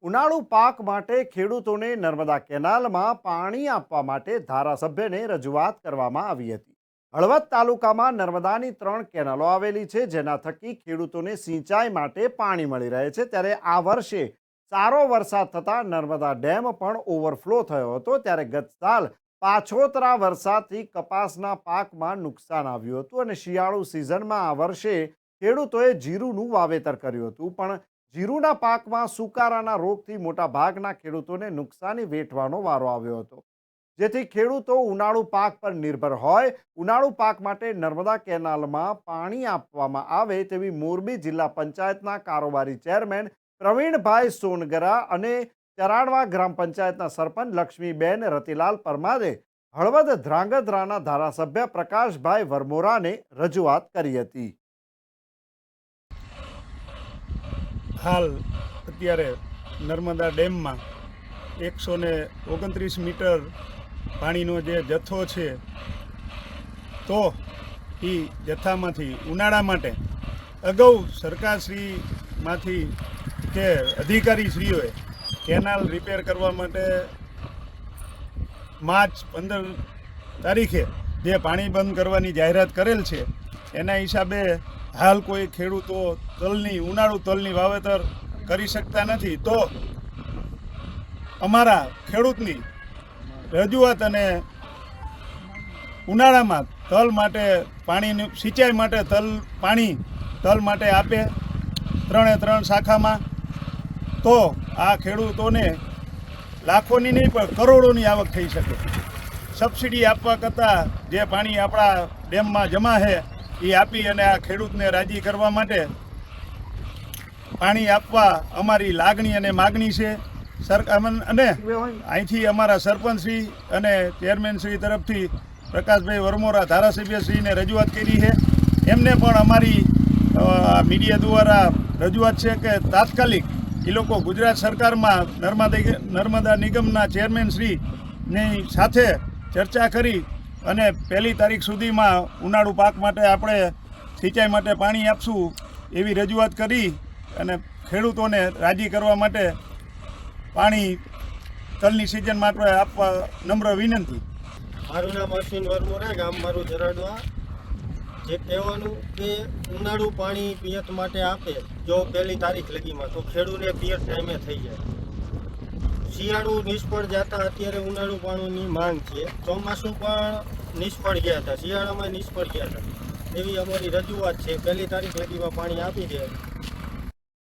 ઉનાળુ પાક માટે ખેડૂતોને નર્મદા કેનાલમાં પાણી આપવા માટે ધારાસભ્યને રજૂઆત કરવામાં આવી હતી। હળવદ તાલુકામાં નર્મદાની 3 કેનાલો આવેલી છે, જેના થકી ખેડૂતોને સિંચાઈ માટે પાણી મળી રહે છે। ત્યારે આ વર્ષે સારો વરસાદ થતાં નર્મદા ડેમ પણ ઓવરફ્લો થયો હતો। ત્યારે ગત સાલ પાછોતરા વરસાદથી કપાસના પાકમાં નુકસાન આવ્યું હતું અને શિયાળુ સિઝનમાં આ વર્ષે ખેડૂતોએ જીરુંનું વાવેતર કર્યું હતું, પણ જીરુના પાકમાં સુકારાના રોગથી મોટા ભાગના ખેડૂતોને નુકસાની વેઠવાનો વારો આવ્યો હતો, જેથી ખેડૂતો ઉનાળુ પાક પર નિર્ભર હોય। ઉનાળુ પાક માટે નર્મદા કેનાલમાં પાણી આપવામાં આવે તેવી મોરબી જિલ્લા પંચાયતના કારોબારી ચેરમેન પ્રવીણભાઈ સોનગરા અને ચરાડવા ગ્રામ પંચાયતના સરપંચ લક્ષ્મીબેન રતિલાલ પરમારે હળવદ ધ્રાંગધ્રાના ધારાસભ્ય પ્રકાશભાઈ વરમોરાને રજૂઆત કરી હતી। હાલ અત્યારે નર્મદા ડેમમાં 129 મીટર પાણીનો જે જથ્થો છે, તો એ જથ્થામાંથી ઉનાળા માટે અગાઉ સરકારશ્રીમાંથી કે અધિકારીશ્રીઓએ કેનાલ રિપેર કરવા માટે માર્ચ 15 તારીખે જે પાણી બંધ કરવાની જાહેરાત કરેલ છે, એના હિસાબે હાલ કોઈ ખેડૂતો ઉનાળુ તલની વાવેતર કરી શકતા નથી। તો અમારા ખેડૂતની રજૂઆત અને ઉનાળામાં તલ માટે પાણીની સિંચાઈ માટે તલ માટે આપે 3 શાખામાં, તો આ ખેડૂતોને લાખોની નહીં પણ કરોડોની આવક થઈ શકે। સબસિડી આપવા કરતાં જે પાણી આપણા ડેમમાં જમા છે એ આપી અને આ ખેડૂતને રાજી કરવા માટે પાણી આપવા અમારી લાગણી અને માગણી છે। અને અહીંથી અમારા સરપંચશ્રી અને ચેરમેનશ્રી તરફથી પ્રકાશભાઈ વરમોરા ધારાસભ્યશ્રીને રજૂઆત કરી છે। એમને પણ અમારી મીડિયા દ્વારા રજૂઆત છે કે તાત્કાલિક એ લોકો ગુજરાત સરકારમાં નર્મદા નિગમના ચેરમેનશ્રીની સાથે ચર્ચા કરી અને 1 તારીખ સુધીમાં ઉનાળુ પાક માટે આપણે સિંચાઈ માટે પાણી આપશું એવી રજૂઆત કરી અને ખેડૂતોને રાજી કરવા માટે પાણી તલની સિઝન માટે આપવા નમ્ર વિનંતી। મારું નામ અશ્વિન વરમોરા, ગામ મારું ચરાડવા। જે કહેવાનું કે ઉનાળુ પાણી પિયત માટે આપે જો 1 તારીખ લગીમાં, તો ખેડૂતને પિયત ટાઈમે થઈ જાય। શિયાળુ નિષ્ફળ જતા અત્યારે ઉનાળુ પાણીની માંગ છે। ચોમાસું પણ નિષ્ફળ ગયા હતા, શિયાળામાં નિષ્ફળ ગયા હતા, એવી અમારી રજૂઆત છે। 1 તારીખ લગીમાં પાણી આપી દે